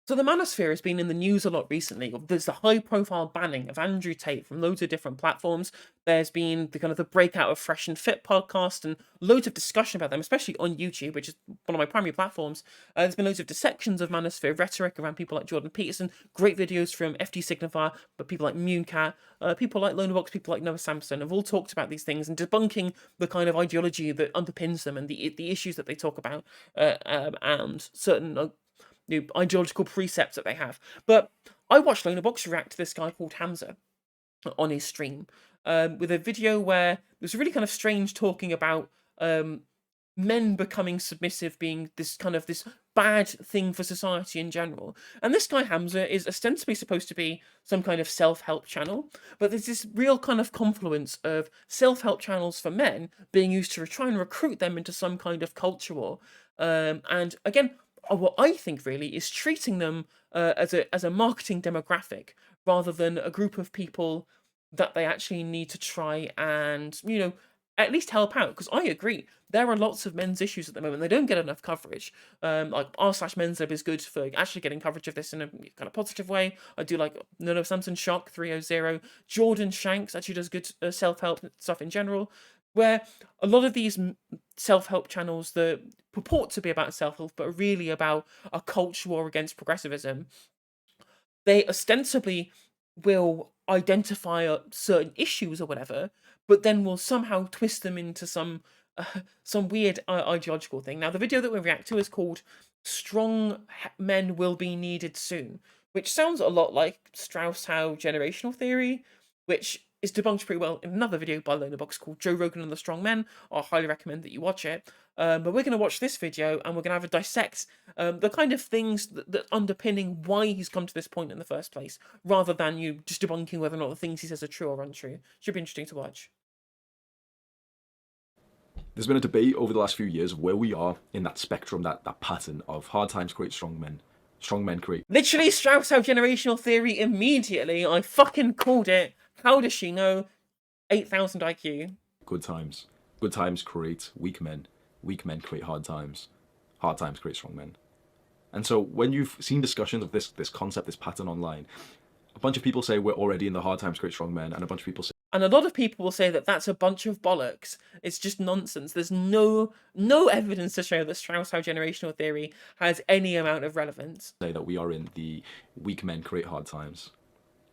So the manosphere has been in the news a lot recently. There's the high-profile banning of Andrew Tate from loads of different platforms. There's been the kind of the breakout of Fresh and Fit podcast and loads of discussion about them, especially on YouTube, which is one of my primary platforms. There's been loads of dissections of manosphere rhetoric around people like Jordan Peterson, great videos from FD Signifier, but people like Mooncat, people like Lonerbox, people like Noah Samson have all talked about these things and debunking the kind of ideology that underpins them and the issues that they talk about, and certain ideological precepts that they have. But I watched Lonerbox react to this guy called Hamza on his stream, with a video where there's really kind of strange talking about men becoming submissive being this bad thing for society in general. And this guy Hamza is ostensibly supposed to be some kind of self-help channel, but there's this real kind of confluence of self-help channels for men being used to try and recruit them into some kind of culture war. And again, what I think really is treating them as a marketing demographic rather than a group of people that they actually need to try and at least help out. Because I agree, there are lots of men's issues at the moment. They don't get enough coverage. Like r/men's is good for actually getting coverage of this in a kind of positive way. I do like No Samson Shock 300. Jordan Shanks actually does good self-help stuff in general. Where a lot of these self-help channels that purport to be about self-help but are really about a culture war against progressivism, they ostensibly will identify certain issues or whatever, but then will somehow twist them into some weird ideological thing. Now, the video that we react to is called "Strong Men Will Be Needed Soon," which sounds a lot like Strauss-Howe generational theory, which is debunked pretty well in another video by Lonerbox called "Joe Rogan and the Strong Men." I highly recommend that you watch it. But we're going to watch this video and we're going to have a dissect the kind of things that underpinning why he's come to this point in the first place, rather than you just debunking whether or not the things he says are true or untrue. Should be interesting to watch. There's been a debate over the last few years of where we are in that spectrum, that pattern of hard times create strong men create. Literally, Strauss-Howe generational theory immediately. I fucking called it. How does she know? 8,000 IQ. Good times. Good times create weak men. Weak men create hard times. Hard times create strong men. And so when you've seen discussions of this concept, this pattern online, a bunch of people say we're already in the hard times create strong men, and a bunch of people say, and a lot of people will say that that's a bunch of bollocks. It's just nonsense. There's no evidence to show that Strauss-Howe generational theory has any amount of relevance. Say that we are in the weak men create hard times.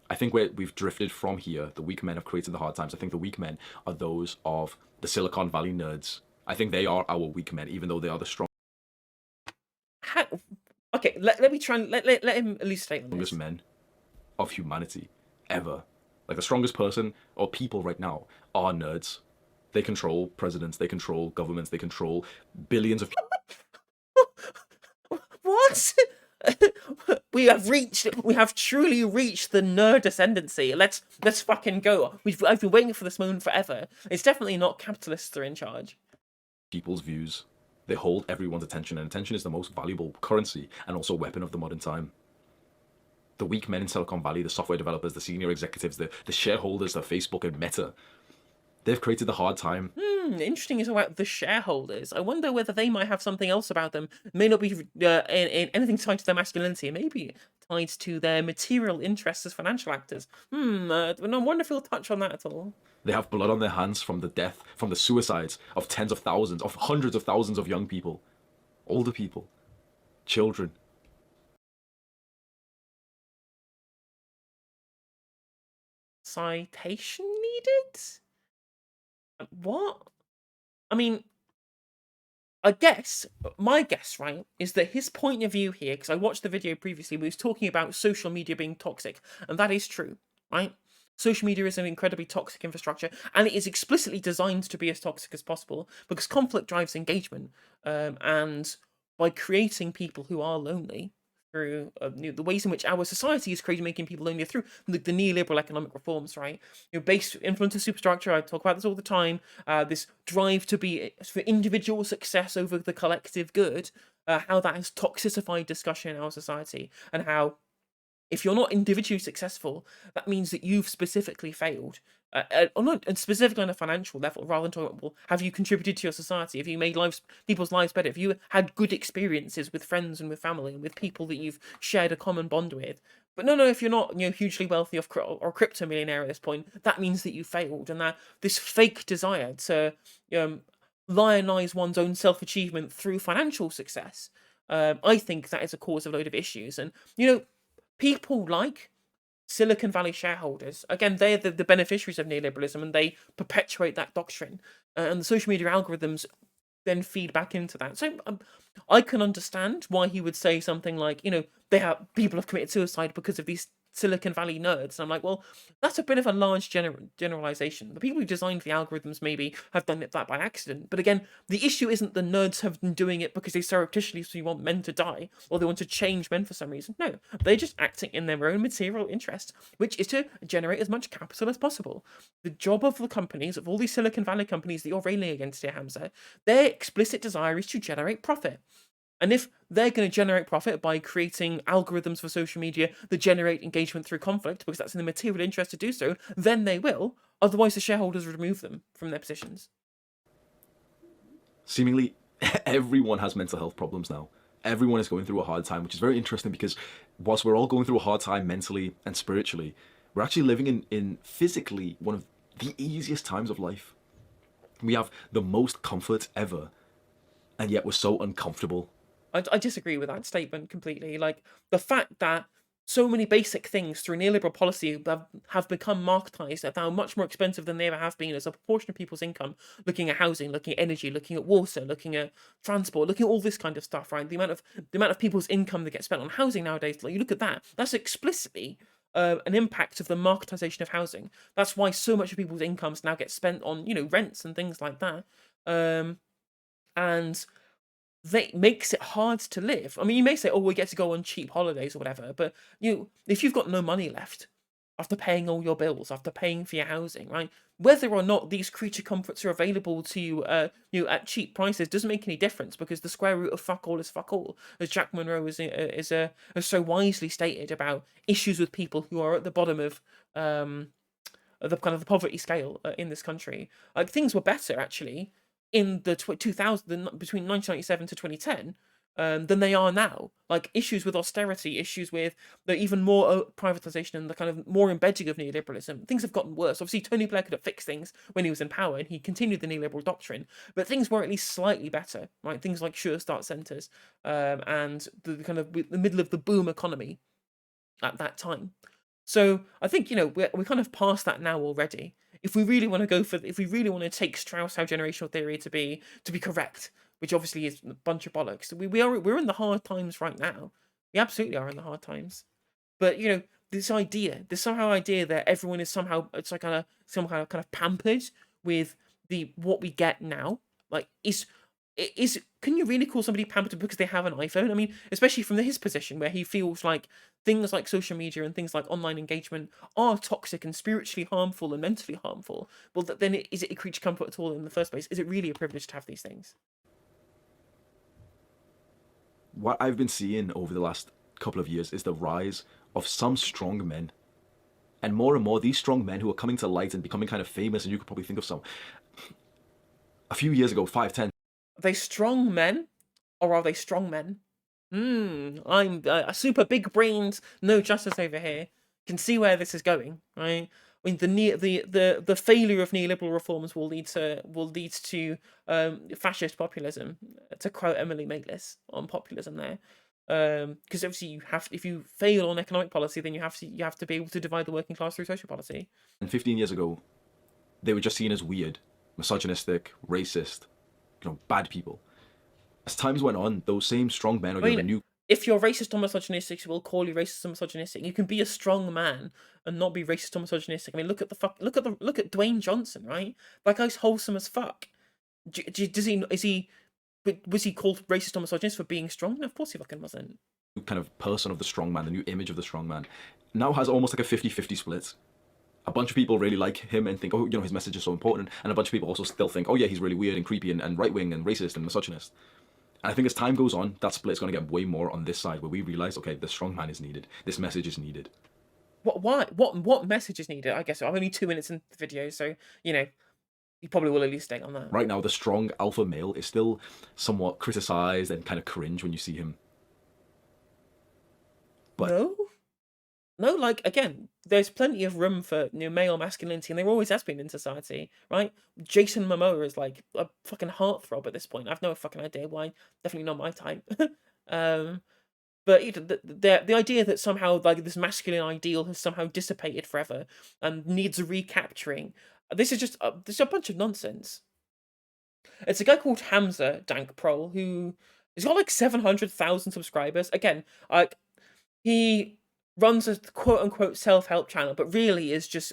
I think we've drifted from here. The weak men have created the hard times. I think the weak men are those of the Silicon Valley nerds. I think they are our weak men, even though they are the How? Okay, let me try and let him elucidate on this. strongest men of humanity ever. Like the strongest person or people right now are nerds. They control presidents, they control governments, they control billions of What? We have truly reached the nerd ascendancy. Let's fucking go. I've been waiting for this moment forever. It's definitely not capitalists that are in charge. people's views. They hold everyone's attention, and attention is the most valuable currency and also weapon of the modern time. The weak men in Silicon Valley, the software developers, the senior executives, the shareholders of Facebook and Meta, they've created the hard time. Interesting is about the shareholders. I wonder whether they might have something else about them. It may not be in anything tied to their masculinity. It may be tied to their material interests as financial actors. I wonder if we'll touch on that at all. They have blood on their hands from the death, from the suicides of tens of thousands, of hundreds of thousands of young people, older people, children. Citation needed? What? I mean, I guess, my guess, right, is that his point of view here, because I watched the video previously, where he was talking about social media being toxic, and that is true, right? Social media is an incredibly toxic infrastructure, and it is explicitly designed to be as toxic as possible, because conflict drives engagement, and by creating people who are lonely, through the ways in which our society is created, making people lonelier through the neoliberal economic reforms, right? Based influence of superstructure. I talk about this all the time. This drive to be for individual success over the collective good. How that has toxicified discussion in our society, and how If you're not individually successful, that means that you've specifically failed. Or not and specifically on a financial level, rather than talking about, well, have you contributed to your society? Have you made people's lives better? Have you had good experiences with friends and with family and with people that you've shared a common bond with? But no, if you're not, hugely wealthy or crypto millionaire at this point, that means that you failed, and that this fake desire to lionize one's own self achievement through financial success, I think that is a cause of a load of issues. And people like Silicon Valley shareholders, again, they're the beneficiaries of neoliberalism, and they perpetuate that doctrine. And the social media algorithms then feed back into that. So I can understand why he would say something like, people have committed suicide because of these Silicon Valley nerds. And I'm like, well, that's a bit of a large generalization. The people who designed the algorithms maybe have done that by accident. But again, the issue isn't the nerds have been doing it because they surreptitiously want men to die or they want to change men for some reason. No, they're just acting in their own material interest, which is to generate as much capital as possible. The job of the companies, of all these Silicon Valley companies that you're railing against here, Hamza, their explicit desire is to generate profit. And if they're going to generate profit by creating algorithms for social media that generate engagement through conflict, because that's in the material interest to do so, then they will. Otherwise, the shareholders would remove them from their positions. Seemingly, everyone has mental health problems now. Everyone is going through a hard time, which is very interesting because whilst we're all going through a hard time mentally and spiritually, we're actually living in physically one of the easiest times of life. We have the most comfort ever, and yet we're so uncomfortable. I disagree with that statement completely. Like, the fact that so many basic things through neoliberal policy have become marketized, that are much more expensive than they ever have been as a proportion of people's income, looking at housing, looking at energy, looking at water, looking at transport, looking at all this kind of stuff, right? The amount of people's income that gets spent on housing nowadays, like, you look at that, that's explicitly an impact of the marketization of housing. That's why so much of people's incomes now get spent on, rents and things like that. And that makes it hard to live. I mean, you may say, "Oh, we get to go on cheap holidays or whatever," but if you've got no money left after paying all your bills, after paying for your housing, right? Whether or not these creature comforts are available to you, at cheap prices doesn't make any difference because the square root of fuck all is fuck all, as Jack Monroe has so wisely stated about issues with people who are at the bottom of the kind of the poverty scale in this country. Like, things were better actually in the 2000 between 1997 to 2010 than they are now. Like, issues with austerity, issues with the even more privatization and the kind of more embedding of neoliberalism, things have gotten worse. Obviously, Tony Blair could have fixed things when he was in power and he continued the neoliberal doctrine, but things were at least slightly better, right? Things like sure start centers and the kind of the middle of the boom economy at that time. So I think we're kind of past that now already. If we really want to if we really want to take Strauss-Howe generational theory to be correct, which obviously is a bunch of bollocks, we're in the hard times right now. We absolutely are in the hard times. But this somehow idea that everyone is somehow, it's like somehow kind of pampered with what we get now, like, can you really call somebody pampered because they have an iPhone? I mean, especially from his position where he feels like things like social media and things like online engagement are toxic and spiritually harmful and mentally harmful. Well, then is it a creature comfort at all in the first place? Is it really a privilege to have these things? What I've been seeing over the last couple of years is the rise of some strong men. And more, these strong men who are coming to light and becoming kind of famous, and you could probably think of some. A few years ago, 5, 10. Are they strong men, or are they strong men? I'm a super big brained, no justice over here. Can see where this is going, right? I mean, the failure of neoliberal reforms will lead to fascist populism. To quote Emily Maitlis on populism, there, because obviously if you fail on economic policy, then you have to be able to divide the working class through social policy. And 15 years ago, they were just seen as weird, misogynistic, racist, bad people. As times went on, those same strong men are given a new. If you're racist or misogynistic, we'll call you racist or misogynistic. You can be a strong man and not be racist or misogynistic. I mean, look at Dwayne Johnson, right? That guy's wholesome as fuck. Was he called racist or misogynist for being strong? No, of course he fucking wasn't. Kind of person of the strong man, the new image of the strong man, now has almost like a 50-50 split. A bunch of people really like him and think, oh, his message is so important, and a bunch of people also still think, oh yeah, he's really weird and creepy and right-wing and racist and misogynist. And I think as time goes on, that split is going to get way more on this side, where we realize, okay, the strong man is needed. This message is needed. What? Why? What message is needed? I guess I'm only 2 minutes into the video, so you know you probably will at least stay on that. Right now, the strong alpha male is still somewhat criticized and kind of cringe when you see him. But No, no. Like again, there's plenty of room for male masculinity, and there always has been in society, right? Jason Momoa is like a fucking heartthrob at this point. I've no fucking idea why. Definitely not my type. um, But the idea that somehow like this masculine ideal has somehow dissipated forever and needs recapturing, this is just this is a bunch of nonsense. It's a guy called Hamza Dank Prol who has got like 700,000 subscribers. Again, like he runs a quote unquote self help channel, but really is just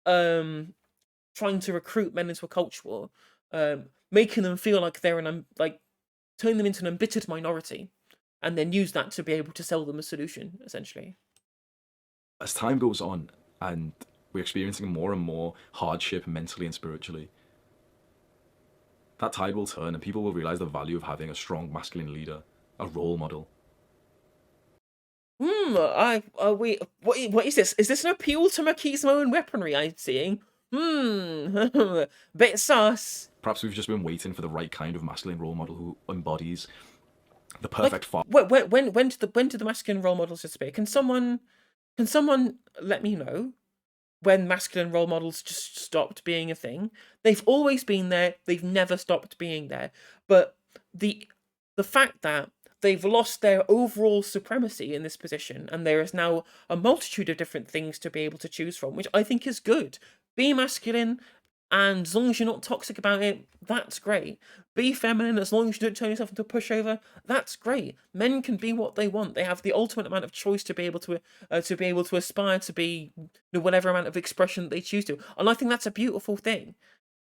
um trying to recruit men into a culture war, making them feel like they're like turning them into an embittered minority and then use that to be able to sell them a solution, essentially. as time goes on and we're experiencing more and more hardship mentally and spiritually, that tide will turn and people will realize the value of having a strong masculine leader, a role model. Wait, what is this? Is this an appeal to machismo and weaponry I'm seeing? Bit sus. Perhaps we've just been waiting for the right kind of masculine role model who embodies the perfect father. When do the masculine role models disappear? Can someone let me know when masculine role models just stopped being a thing? They've always been there. They've never stopped being there. But the fact that they've lost their overall supremacy in this position, and there is now a multitude of different things to be able to choose from, which I think is good. Be masculine, and as long as you're not toxic about it, that's great. Be feminine, as long as you don't turn yourself into a pushover, that's great. Men can be what they want. They have the ultimate amount of choice to be able to aspire to be whatever amount of expression that they choose to, and I think that's a beautiful thing.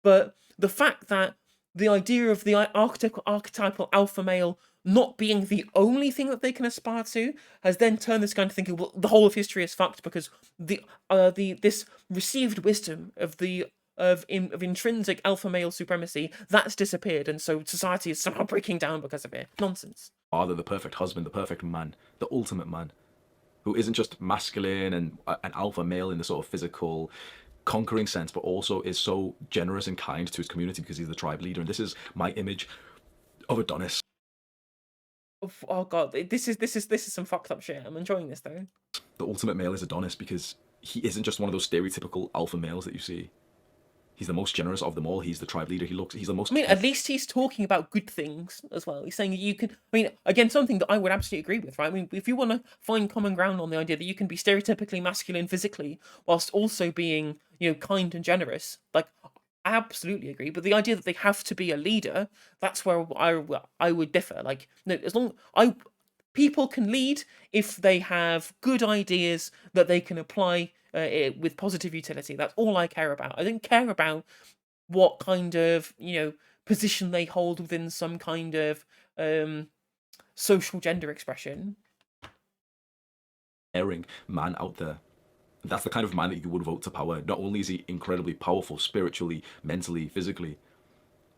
But the fact that the idea of the archetypal alpha male not being the only thing that they can aspire to has then turned this guy into thinking, well, the whole of history is fucked because this received wisdom of intrinsic alpha male supremacy that's disappeared, and so society is somehow breaking down because of it. Nonsense. Father, the perfect husband, the perfect man, the ultimate man, who isn't just masculine and an alpha male in the sort of physical conquering sense, but also is so generous and kind to his community because he's the tribe leader. And this is my image of Adonis. Oh god, this is some fucked up shit. I'm enjoying this though. The ultimate male is Adonis because he isn't just one of those stereotypical alpha males that you see. He's the most generous of them all. He's the tribe leader. He's the most. I mean, at least he's talking about good things as well. He's saying that you can. I mean, again, something that I would absolutely agree with, right? I mean, if you want to find common ground on the idea that you can be stereotypically masculine physically whilst also being, kind and generous, like, I absolutely agree. But the idea that they have to be a leader, that's where I would differ. Like, no, as long people can lead if they have good ideas that they can apply with positive utility. That's all I care about. I don't care about what kind of position they hold within some kind of social gender expression. Caring man out there. That's the kind of man that you would vote to power. Not only is he incredibly powerful spiritually, mentally, physically,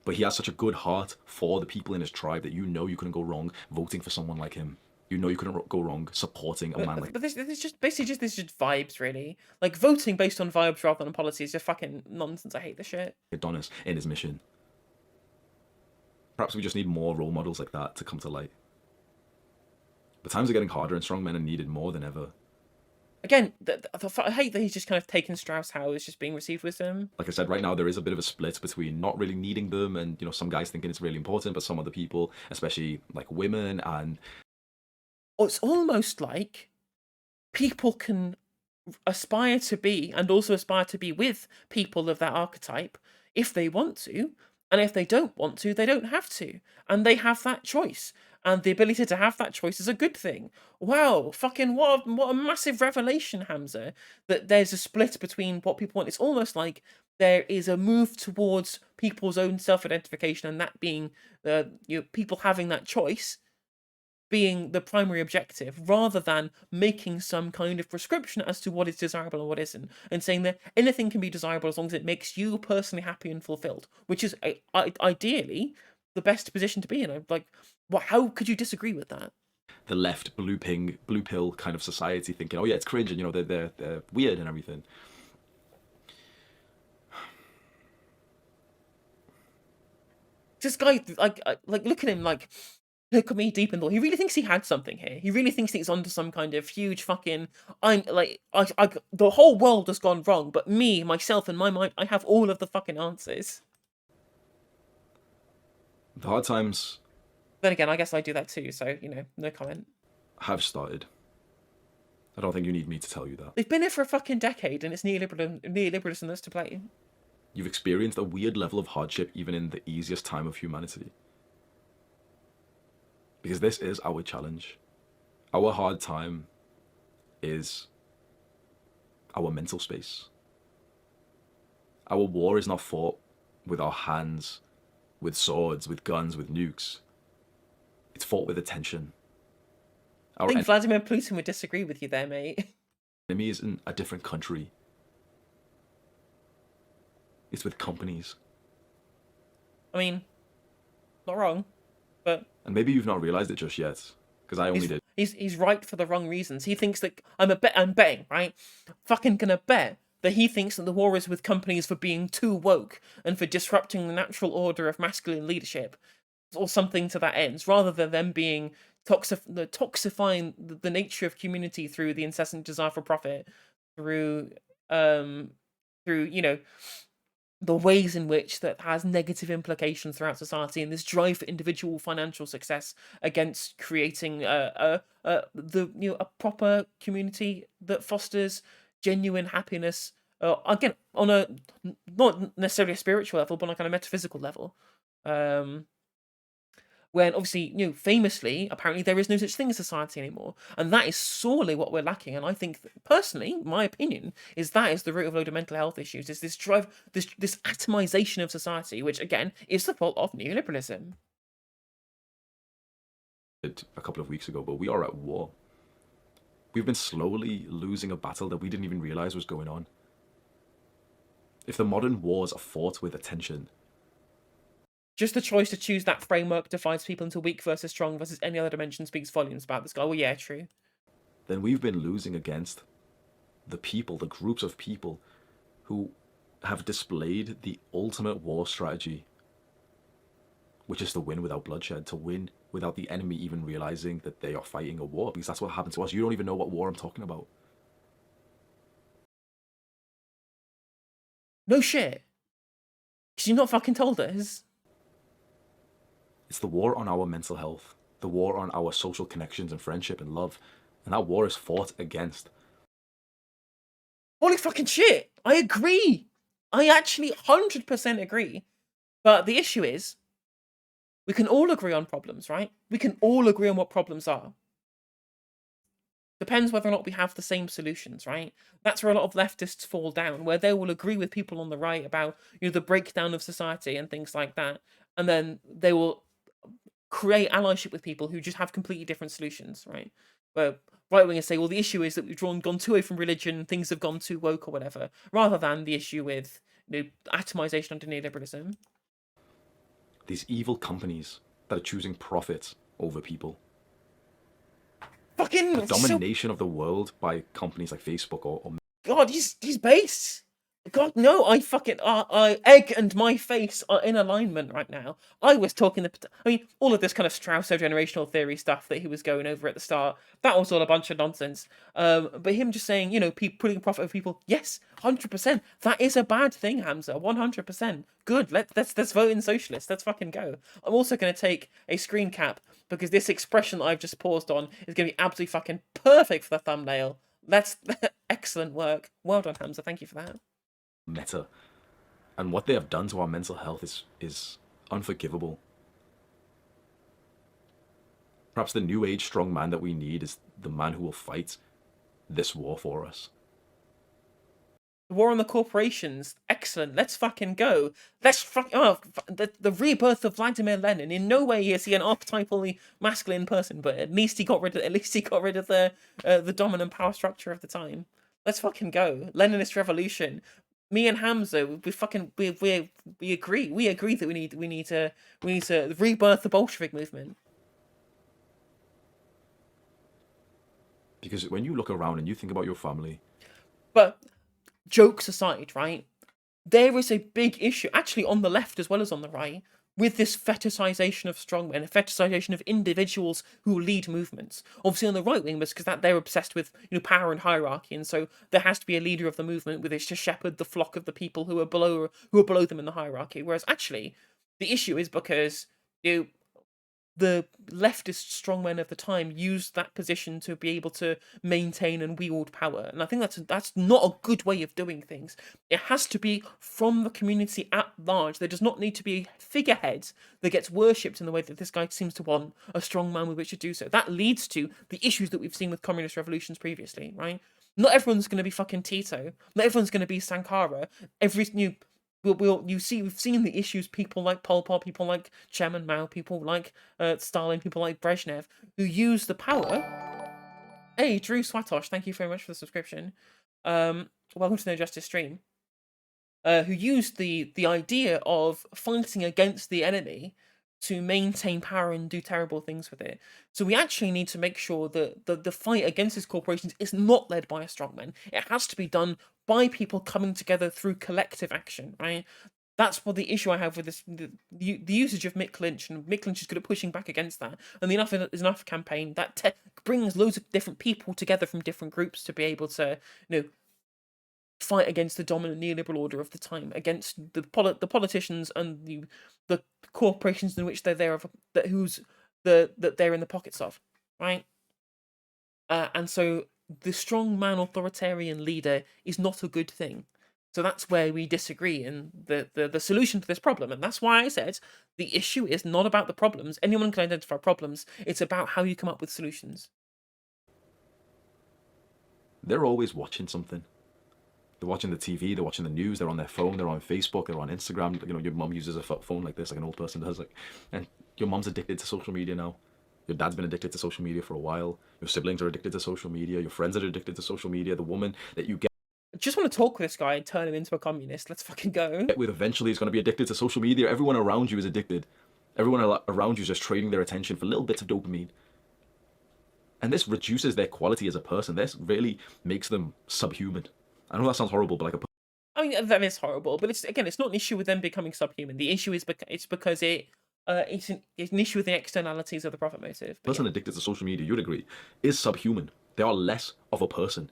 but he has such a good heart for the people in his tribe that you couldn't go wrong voting for someone like him. You couldn't go wrong supporting a man like. But this is just basically this is just vibes, really. Like voting based on vibes rather than policy is just fucking nonsense. I hate this shit. Adonis in his mission. Perhaps we just need more role models like that to come to light. But times are getting harder and strong men are needed more than ever. Again, I hate that he's just kind of taken Strauss how it's just being received with him. Like I said, right now there is a bit of a split between not really needing them and, some guys thinking it's really important, but some other people, especially like women and... It's almost like people can aspire to be and also aspire to be with people of that archetype if they want to, and if they don't want to, they don't have to, and they have that choice. And the ability to have that choice is a good thing. Wow, fucking what a massive revelation, Hamza, that there's a split between what people want. It's almost like there is a move towards people's own self-identification, and that being people having that choice being the primary objective, rather than making some kind of prescription as to what is desirable and what isn't, and saying that anything can be desirable as long as it makes you personally happy and fulfilled, which is ideally the best position to be in. I'm like, what? How could you disagree with that? The left blue pill kind of society thinking, oh yeah, it's cringe, and they're weird and everything. This guy, like look at him, like look at me deep in thought. He really thinks he had something here. He really thinks he's onto some kind of huge fucking. I'm like, the whole world has gone wrong, but me, myself, in my mind, I have all of the fucking answers. The hard times Then again, I guess I do that too. So no comment. have started. I don't think you need me to tell you that. They've been here for a fucking decade, and it's neoliberalism that's to blame. You've experienced a weird level of hardship even in the easiest time of humanity. Because this is our challenge. Our hard time is our mental space. Our war is not fought with our hands, with swords, with guns, with nukes. It's fought with attention. I think Vladimir Putin would disagree with you there, mate. Enemy isn't a different country. It's with companies. I mean, not wrong, but And maybe you've not realized it just yet, because I only did. he's right for the wrong reasons. He thinks that I'm betting, right? Fucking gonna bet that he thinks that the war is with companies for being too woke and for disrupting the natural order of masculine leadership, or something to that end, rather than them being toxifying the nature of community through the incessant desire for profit, through the ways in which that has negative implications throughout society, and this drive for individual financial success against creating a proper community that fosters genuine happiness. Again, on a not necessarily a spiritual level, but on a kind of metaphysical level. When obviously, famously, apparently there is no such thing as society anymore, and that is sorely what we're lacking. And I think, personally, my opinion is that is the root of a load of mental health issues. Is this drive, this atomization of society, which again is the fault of neoliberalism. A couple of weeks ago, but we are at war. We've been slowly losing a battle that we didn't even realize was going on. If the modern wars are fought with attention, just the choice to choose that framework divides people into weak versus strong versus any other dimension speaks volumes about this guy. Well, yeah, true. Then we've been losing against the people, the groups of people who have displayed the ultimate war strategy, which is to win without bloodshed, to win without the enemy even realizing that they are fighting a war, because that's what happened to us. You don't even know what war I'm talking about. No shit. Because you've not fucking told us. It's the war on our mental health, the war on our social connections and friendship and love, and that war is fought against. Holy fucking shit! I agree! I actually 100% agree. But the issue is, we can all agree on problems, right? We can all agree on what problems are. Depends whether or not we have the same solutions, right? That's where a lot of leftists fall down, where they will agree with people on the right about the breakdown of society and things like that, and then they will create allyship with people who just have completely different solutions, right? Where right wingers say, well, the issue is that we've gone too away from religion, things have gone too woke or whatever, rather than the issue with atomization under neoliberalism. These evil companies that are choosing profit over people. Fucking the domination of the world by companies like Facebook or God, he's based. God, no, I egg and my face are in alignment right now. I was talking all of this kind of Strauss-generational theory stuff that he was going over at the start, that was all a bunch of nonsense. But him just saying, putting profit over people, yes, 100%. That is a bad thing, Hamza, 100%. Good, let's vote in socialist. Let's fucking go. I'm also going to take a screen cap because this expression that I've just paused on is going to be absolutely fucking perfect for the thumbnail. That's excellent work. Well done, Hamza. Thank you for that. Meta, and what they have done to our mental health is unforgivable. Perhaps the new age strong man that we need is the man who will fight this war for us. The war on the corporations, excellent. Let's fucking go. The rebirth of Vladimir Lenin. In no way is he an archetypally masculine person, but at least he got rid of the dominant power structure of the time. Let's fucking go. Leninist revolution. me and Hamza, we fucking we agree. We agree that we need to rebirth the Bolshevik movement. Because when you look around and you think about your family, But jokes aside, right? There is a big issue, actually, on the left as well as on the right, with this fetishization of strongmen, a fetishization of individuals who lead movements. Obviously, on the right wing, because that they're obsessed with power and hierarchy, and so there has to be a leader of the movement with which to shepherd the flock of the people who are below them in the hierarchy. Whereas actually, the issue is because you know, the leftist strongmen of the time used that position to be able to maintain and wield power, and I think that's not a good way of doing things. It has to be from the community at large. There does not need to be a figurehead that gets worshipped in the way that this guy seems to want a strong man with which to do so. That leads to the issues that we've seen with communist revolutions previously, right? Not everyone's going to be fucking Tito. Not everyone's going to be Sankara. Every new we've seen the issues people like Pol Pot, people like Chairman Mao, people like Stalin, people like Brezhnev, who use the power. Hey, Drew Swatosh, thank you very much for the subscription. Welcome to the No Justice stream. Who used the idea of fighting against the enemy to maintain power and do terrible things with it. So we actually need to make sure that the fight against these corporations is not led by a strongman. It has to be done by people coming together through collective action, right? That's what the issue I have with this the usage of Mick Lynch, and Mick Lynch is good at pushing back against that. And the Enough is Enough campaign that brings loads of different people together from different groups to be able to fight against the dominant neoliberal order of the time, against the politicians and the corporations in which they're there that they're in the pockets of, right? And so the strongman authoritarian leader is not a good thing. So that's where we disagree in the solution to this problem. And that's why I said the issue is not about the problems. Anyone can identify problems. It's about how you come up with solutions. they're always watching something. They're watching the TV, they're watching the news, they're on their phone, they're on Facebook, they're on Instagram. Your mum uses a phone like this, like an old person does. And your mum's addicted to social media now. Your dad's been addicted to social media for a while. Your siblings are addicted to social media. Your friends are addicted to social media. The woman that you get I just want to talk with this guy and turn him into a communist. Let's fucking go. with eventually is going to be addicted to social media. Everyone around you is addicted. Everyone around you is just trading their attention for little bits of dopamine. And this reduces their quality as a person. This really makes them subhuman. I know that sounds horrible, but I mean, that is horrible, but it's not an issue with them becoming subhuman. The issue is because it's an issue with the externalities of the profit motive. person addicted to social media, you'd agree, is subhuman. They are less of a person.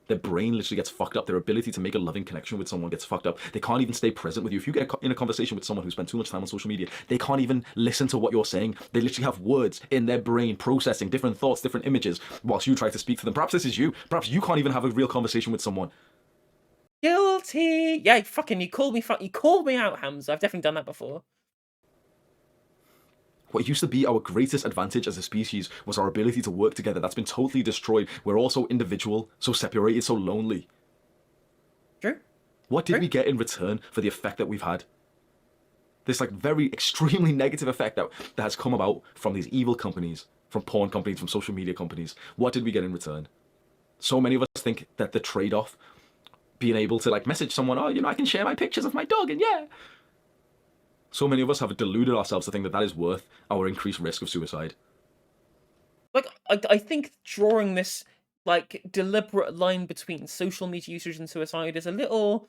Their brain literally gets fucked up. Their ability to make a loving connection with someone gets fucked up. They can't even stay present with you. If you get in a conversation with someone who spent too much time on social media, they can't even listen to what you're saying. They literally have words in their brain processing different thoughts, different images, whilst you try to speak to them. Perhaps this is you. Perhaps you can't even have a real conversation with someone. Guilty. Yeah, you called me out, Hamza. I've definitely done that before. What used to be our greatest advantage as a species was our ability to work together. That's been totally destroyed. We're all so individual, so separated, so lonely. True. What did we get in return for the effect that we've had? This very extremely negative effect that has come about from these evil companies, from porn companies, from social media companies. What did we get in return? So many of us think that the trade-off, being able to message someone, I can share my pictures of my dog, and yeah. So many of us have deluded ourselves to think that is worth our increased risk of suicide. I think drawing this deliberate line between social media usage and suicide is a little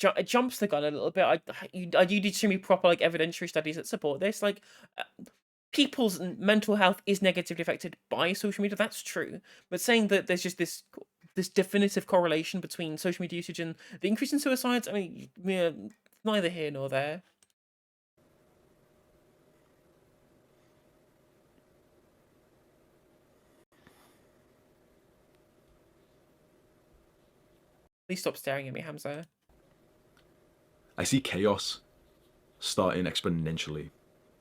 it jumps the gun a little bit. I do need to show me proper evidentiary studies that support this. People's mental health is negatively affected by social media. That's true, but saying that there's just this definitive correlation between social media usage and the increase in suicides, I mean, neither here nor there. Please stop staring at me, Hamza. I see chaos starting exponentially.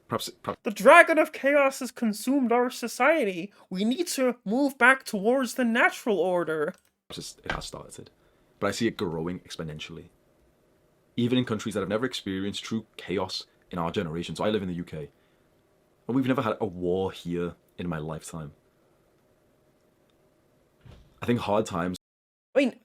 Perhaps the dragon of chaos has consumed our society. We need to move back towards the natural order. It has started, but I see it growing exponentially. Even in countries that have never experienced true chaos in our generation. So I live in the UK, and we've never had a war here in my lifetime. I think hard times. I mean,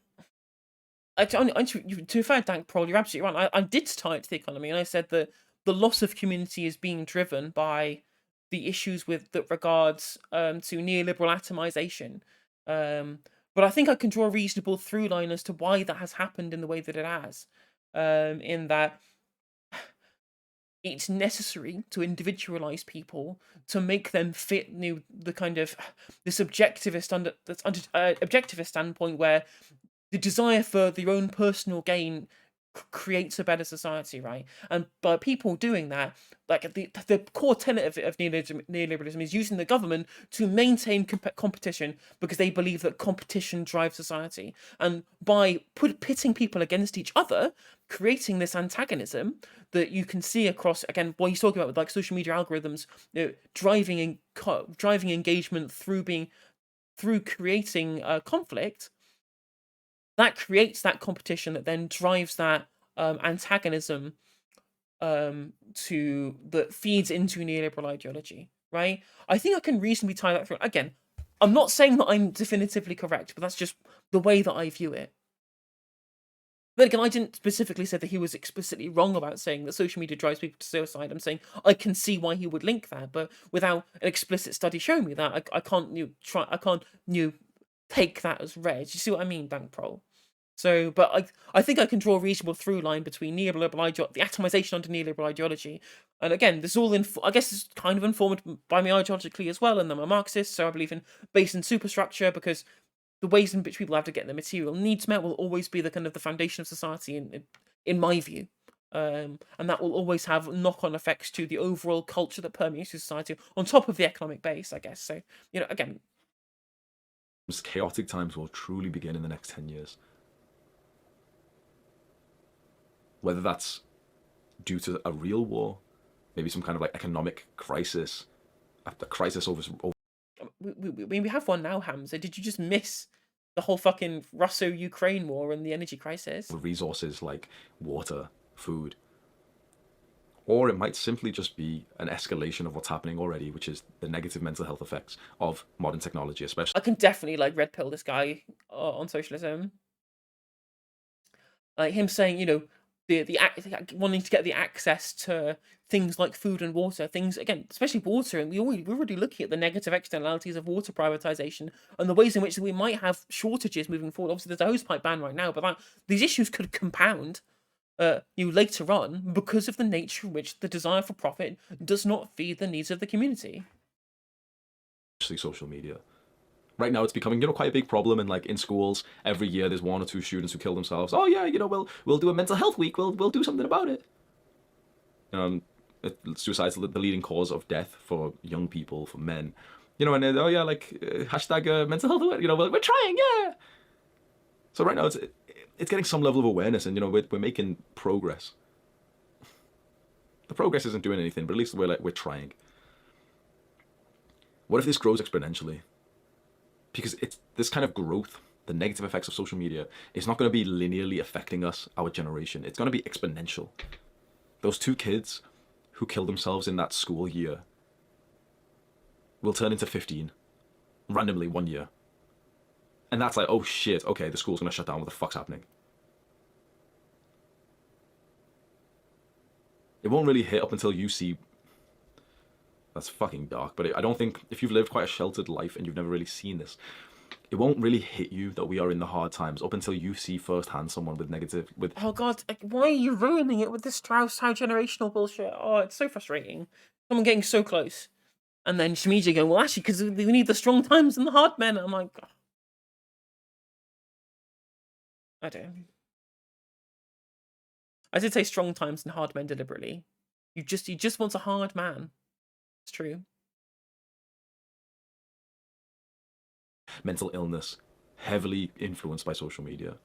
to be fair, Dank Prol, you're absolutely right. I did tie it to the economy, and I said that the loss of community is being driven by the issues with that regards to neoliberal atomization. But I think I can draw a reasonable through line as to why that has happened in the way that it has. In that it's necessary to individualize people to make them fit the kind of this objectivist objectivist standpoint where the desire for their own personal gain creates a better society, right? And by people doing that, like the core tenet of neoliberalism is using the government to maintain competition because they believe that competition drives society. And by pitting people against each other, creating this antagonism that you can see across, again, what he's talking about with like social media algorithms, driving engagement through creating conflict, that creates that competition that then drives that antagonism to that feeds into neoliberal ideology, right? I think I can reasonably tie that through. Again, I'm not saying that I'm definitively correct, but that's just the way that I view it. But again, I didn't specifically say that he was explicitly wrong about saying that social media drives people to suicide. I'm saying I can see why he would link that, but without an explicit study showing me that, I can't take that as read. You see what I mean, Dank Prol? So, but I think I can draw a reasonable through line between neoliberal ideology, the atomization under neoliberal ideology, and again, this all I guess it's kind of informed by me ideologically as well, and I'm a Marxist, so I believe in base and superstructure because the ways in which people have to get their material needs met will always be the kind of the foundation of society, in my view. And that will always have knock-on effects to the overall culture that permeates society on top of the economic base, I guess. So, again, chaotic times will truly begin in the next 10 years. Whether that's due to a real war, maybe some kind of like economic crisis, a crisis over we have one now, Hamza. Did you just miss the whole fucking Russo-Ukraine war and the energy crisis? resources like water, food. Or it might simply just be an escalation of what's happening already, which is the negative mental health effects of modern technology, especially. I can definitely like red pill this guy on socialism. Like him saying, wanting to get the access to things like food and water, things again, especially water, and we're already looking at the negative externalities of water privatization and the ways in which we might have shortages moving forward. Obviously, there's a hosepipe ban right now, but these issues could compound later on because of the nature in which the desire for profit does not feed the needs of the community. Social media. Right now, it's becoming quite a big problem, and like in schools, every year there's 1 or 2 students who kill themselves. Oh yeah, we'll do a mental health week. We'll do something about it. Suicide is the leading cause of death for young people, for men. And then, oh yeah, like hashtag mental health awareness. We're trying, yeah. So right now, it's getting some level of awareness, and we're making progress. The progress isn't doing anything, but at least we're trying. What if this grows exponentially? Because it's this kind of growth, the negative effects of social media, is not going to be linearly affecting us, our generation. It's going to be exponential. Those 2 kids who killed themselves in that school year will turn into 15, randomly 1 year. And that's like, oh shit, okay, the school's going to shut down. What the fuck's happening? It won't really hit up until you see. That's fucking dark, but I don't think, if you've lived quite a sheltered life and you've never really seen this, it won't really hit you that we are in the hard times up until you see firsthand someone with. Oh god, why are you ruining it with this Strauss how generational bullshit? Oh, it's so frustrating. Someone getting so close, and then Shmija going, well, actually, because we need the strong times and the hard men. I'm like, oh. I don't. I did say strong times and hard men deliberately. You just want a hard man. It's true. Mental illness, heavily influenced by social media.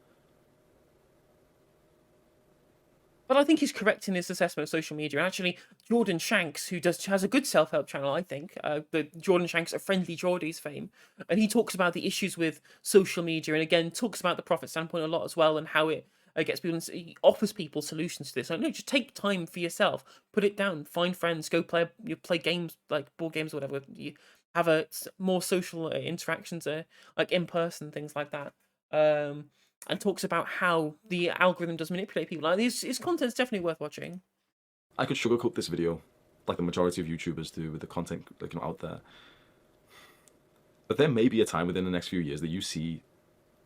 But I think he's correct in his assessment of social media. And actually, Jordan Shanks, who has a good self-help channel, I think, the Jordan Shanks of Friendly Geordies fame, and he talks about the issues with social media, and again talks about the profit standpoint a lot as well, and how it gets people. He offers people solutions to this. Like, no, just take time for yourself, put it down, find friends, go play games like board games or whatever. You have more social interactions, like in person, things like that. and talks about how the algorithm does manipulate people. Like, his content's definitely worth watching. I could sugarcoat this video, like the majority of YouTubers do with the content out there. But there may be a time within the next few years that you see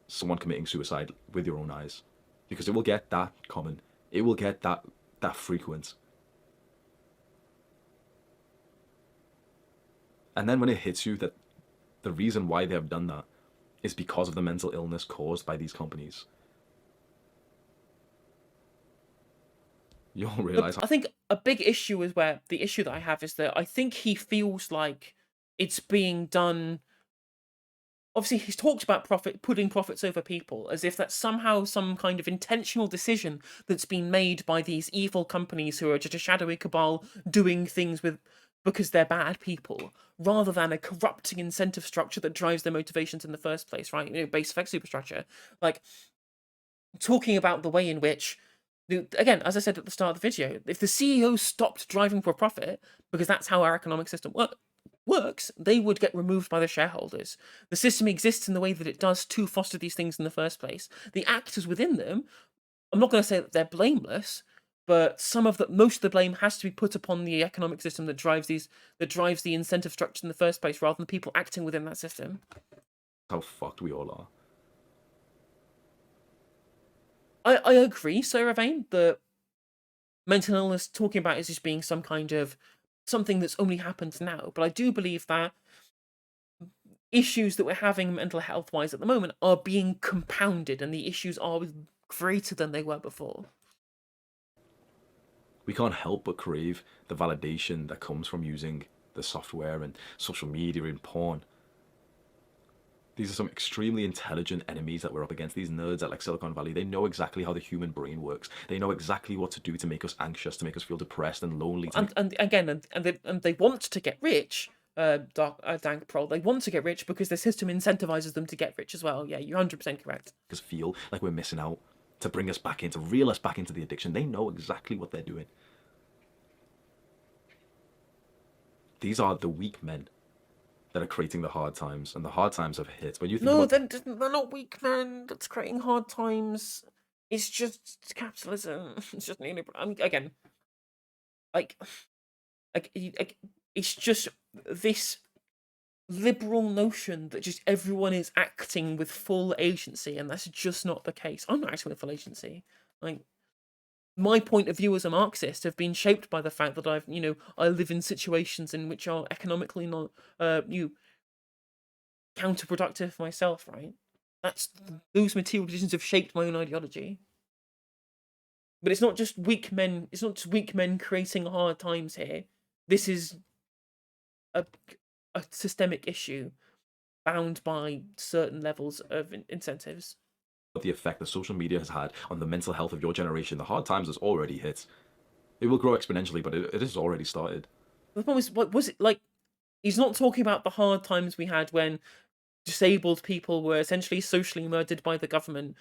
someone committing suicide with your own eyes, because it will get that common. It will get that frequent. And then when it hits you that the reason why they have done that is because of the mental illness caused by these companies, you'll realize I think a big issue is where the issue that I have is that I think he feels like it's being done. Obviously, he's talked about putting profits over people, as if that's somehow some kind of intentional decision that's been made by these evil companies who are just a shadowy cabal doing things because they're bad people, rather than a corrupting incentive structure that drives their motivations in the first place, right? Base effect superstructure. Like, talking about the way in which, again, as I said at the start of the video, if the CEO stopped driving for profit, because that's how our economic system works, they would get removed by the shareholders. The system exists in the way that it does to foster these things in the first place. The actors within them, I'm not going to say that they're blameless, but most of the blame has to be put upon the economic system that drives the incentive structure in the first place, rather than people acting within that system. how fucked we all are. I agree, Sir Ravain, that mental illness, talking about it as just being some kind of something that's only happened now, but I do believe that issues that we're having mental health wise at the moment are being compounded, and the issues are greater than they were before. We can't help but crave the validation that comes from using the software and social media and porn. These are some extremely intelligent enemies that we're up against. These nerds at like Silicon Valley, they know exactly how the human brain works. They know exactly what to do to make us anxious, to make us feel depressed and lonely. And again, they want to get rich. Dank Prol, they want to get rich because the system incentivizes them to get rich as well. Yeah, you're 100% correct. Us feel like we're missing out, to bring us back in, to reel us back into the addiction. They know exactly what they're doing. These are the weak men that are creating the hard times, and the hard times have hit. When you think they're not weak men that's creating hard times. It's just capitalism. It's just again, like it's just this liberal notion that just everyone is acting with full agency, and that's just not the case. I'm not acting with full agency. Like, my point of view as a Marxist have been shaped by the fact that I live in situations in which are economically not counterproductive for myself, right? Those material decisions have shaped my own ideology. But it's not just weak men. It's not just weak men creating hard times here. This is a systemic issue bound by certain levels of incentives. The effect that social media has had on the mental health of your generation, the hard times has already hit. It will grow exponentially, but it has already started. The problem is, what was it like? He's not talking about the hard times we had when disabled people were essentially socially murdered by the government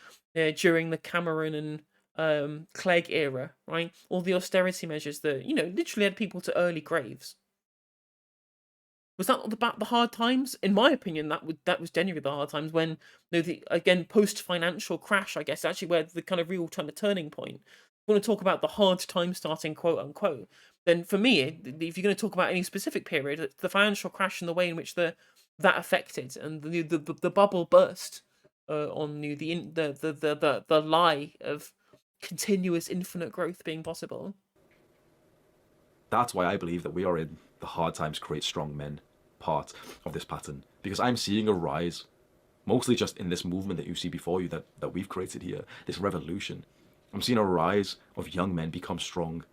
during the Cameron and Clegg era, right? All the austerity measures that literally had people to early graves. Was that about the hard times? In my opinion, that was genuinely the hard times when the again post-financial crash, I guess, actually where the kind of real kind of turning point. If you want to talk about the hard time starting, quote unquote, then for me, if you're going to talk about any specific period, the financial crash and the way in which that affected and the bubble burst on the lie of continuous infinite growth being possible. That's why I believe that we are in the hard times create strong men part of this pattern, because I'm seeing a rise, mostly just in this movement that you see before you that we've created here, this revolution. I'm seeing a rise of young men become strong,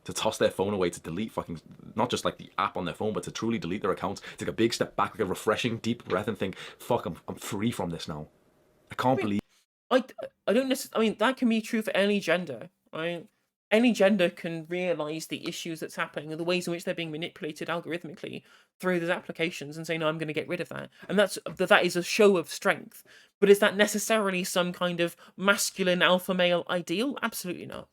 to toss their phone away, to delete fucking, not just like the app on their phone, but to truly delete their accounts, take a big step back, like a refreshing deep breath and think, fuck, I'm free from this now. I can't believe. I don't necessarily, I mean, that can be true for any gender, right? Any gender can realize the issues that's happening and the ways in which they're being manipulated algorithmically through those applications and say, no, I'm going to get rid of that. And that is a show of strength. But is that necessarily some kind of masculine alpha male ideal? Absolutely not.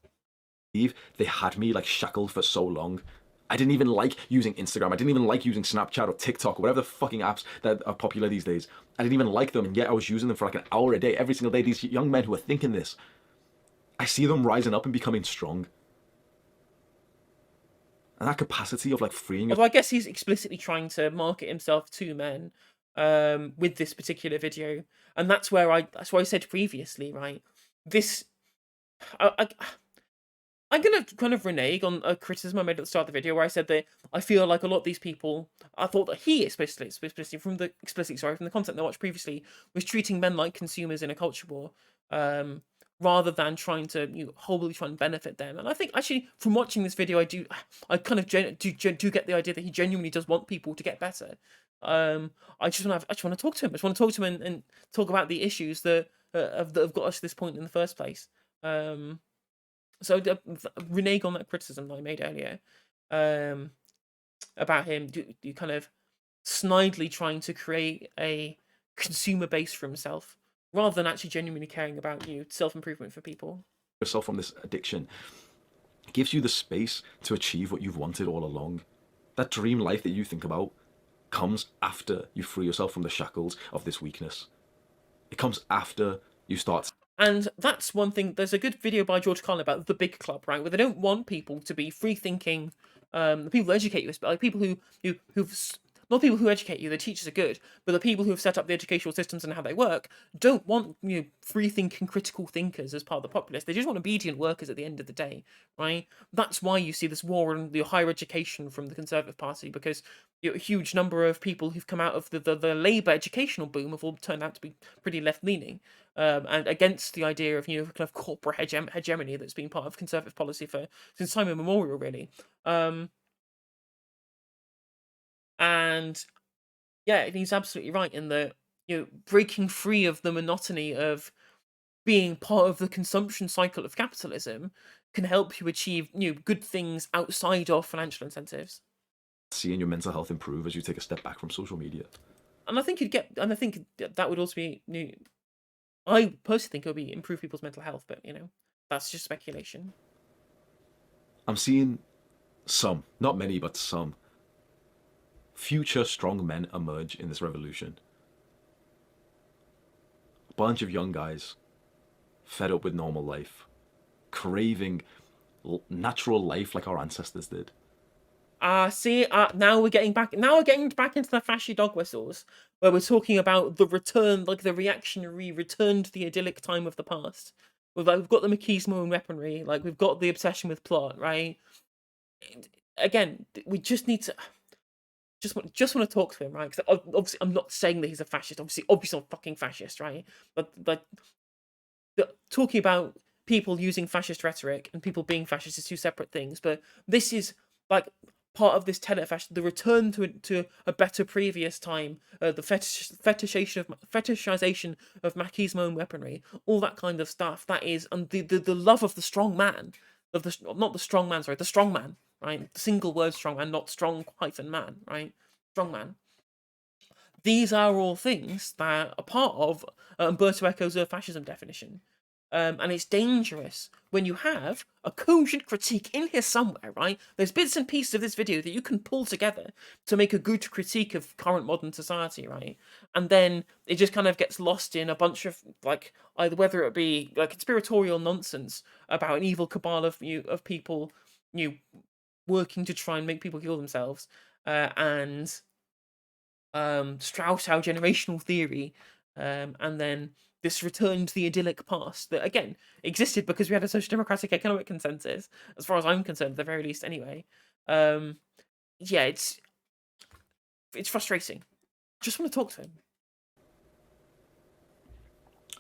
They had me like shackled for so long. I didn't even like using Instagram. I didn't even like using Snapchat or TikTok or whatever the fucking apps that are popular these days. I didn't even like them, and yet I was using them for like an hour a day, every single day. These young men who are thinking this, I see them rising up and becoming strong. And that capacity of like freeing Although I guess he's explicitly trying to market himself to men with this particular video, and that's why I said previously, right? This I, I'm gonna kind of renege on a criticism I made at the start of the video where I said that I feel like a lot of these people, I thought that he explicitly from the content I watched previously, was treating men like consumers in a culture war, rather than trying to wholly try and benefit them. And I think actually from watching this video, I kind of do get the idea that he genuinely does want people to get better. I just want to talk to him. I just want to talk to him and talk about the issues that have got us to this point in the first place. So renege on that criticism that I made earlier, um, about him do kind of snidely trying to create a consumer base for himself rather than actually genuinely caring about self-improvement for people. yourself from this addiction. It gives you the space to achieve what you've wanted all along. That dream life that you think about comes after you free yourself from the shackles of this weakness. It comes after you start. And that's one thing. There's a good video by George Carlin about the big club, right? Where they don't want people to be free thinking. The people who educate you, like people who've not people who educate you. The teachers are good, but the people who have set up the educational systems and how they work don't want free thinking, critical thinkers as part of the populace. They just want obedient workers at the end of the day, right? That's why you see this war on the higher education from the Conservative Party, because a huge number of people who've come out of the Labour educational boom have all turned out to be pretty left leaning. And against the idea of kind of corporate hegemony that's been part of Conservative policy since time immemorial, really. And yeah, he's absolutely right in that breaking free of the monotony of being part of the consumption cycle of capitalism can help you achieve good things outside of financial incentives. Seeing your mental health improve as you take a step back from social media. And I think that would also be I personally think it would be improve people's mental health, but that's just speculation. I'm seeing some, not many, but some future strong men emerge in this revolution. A bunch of young guys fed up with normal life, craving natural life like our ancestors did. Now we're getting back. Now we're getting back into the flashy dog whistles, where we're talking about the return, like the reactionary return to the idyllic time of the past. We've got the machismo and weaponry, like we've got the obsession with plot, right? Again, we just need to just want to talk to him, right? Because obviously, I'm not saying that he's a fascist. Obviously, not fucking fascist, right? But talking about people using fascist rhetoric and people being fascist is two separate things. But this is like part of this tenet of fascism, the return to a better previous time, the fetishization of machismo and weaponry, all that kind of stuff. That is, and the love of the strong man, not the strong man, sorry, the strong man, right? The single word strong man, not strong hyphen man, right? Strong man. These are all things that are part of Umberto Eco's fascism definition. And it's dangerous when you have a cogent critique in here somewhere, right? There's bits and pieces of this video that you can pull together to make a good critique of current modern society, right? And then it just kind of gets lost in a bunch of either whether it be conspiratorial nonsense about an evil cabal of people working to try and make people kill themselves, and Strauss-Howe generational theory, and then this return to the idyllic past that again existed because we had a social democratic economic consensus, as far as I'm concerned, at the very least. Anyway, yeah, it's frustrating. Just want to talk to him.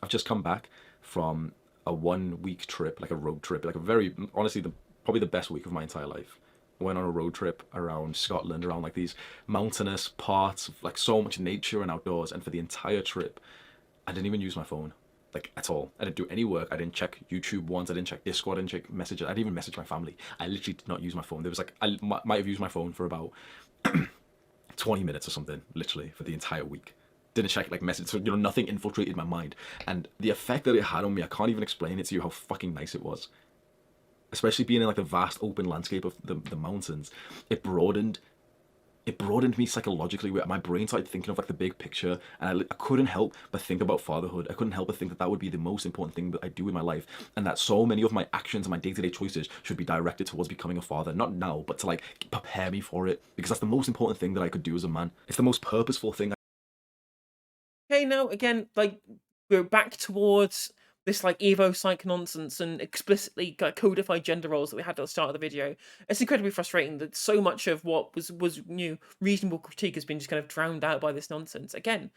I've just come back from a 1 week trip, like a road trip, like a very honestly probably the best week of my entire life. I went on a road trip around Scotland, around like these mountainous parts of like so much nature and outdoors, and for the entire trip I didn't even use my phone, like at all. I didn't do any work. I didn't check YouTube once. I didn't check Discord. I didn't check messages. I didn't even message my family. I literally did not use my phone. There was I might have used my phone for about 20 minutes or something, literally, for the entire week. Didn't check messages. So, nothing infiltrated my mind. And the effect that it had on me, I can't even explain it to you how fucking nice it was. especially being in like the vast open landscape of the mountains. It broadened it broadened me psychologically, where my brain started thinking of like the big picture, and I couldn't help but think about fatherhood. I couldn't help but think that that would be the most important thing that I do in my life, and that so many of my actions and my day-to-day choices should be directed towards becoming a father, not now, but to like prepare me for it, because that's the most important thing that I could do as a man. It's the most purposeful thing. Okay, now again, like we're back towards this like Evo psych nonsense and explicitly codified gender roles that we had at the start of the video. It's incredibly frustrating that so much of what was reasonable critique has been just kind of drowned out by this nonsense. Again,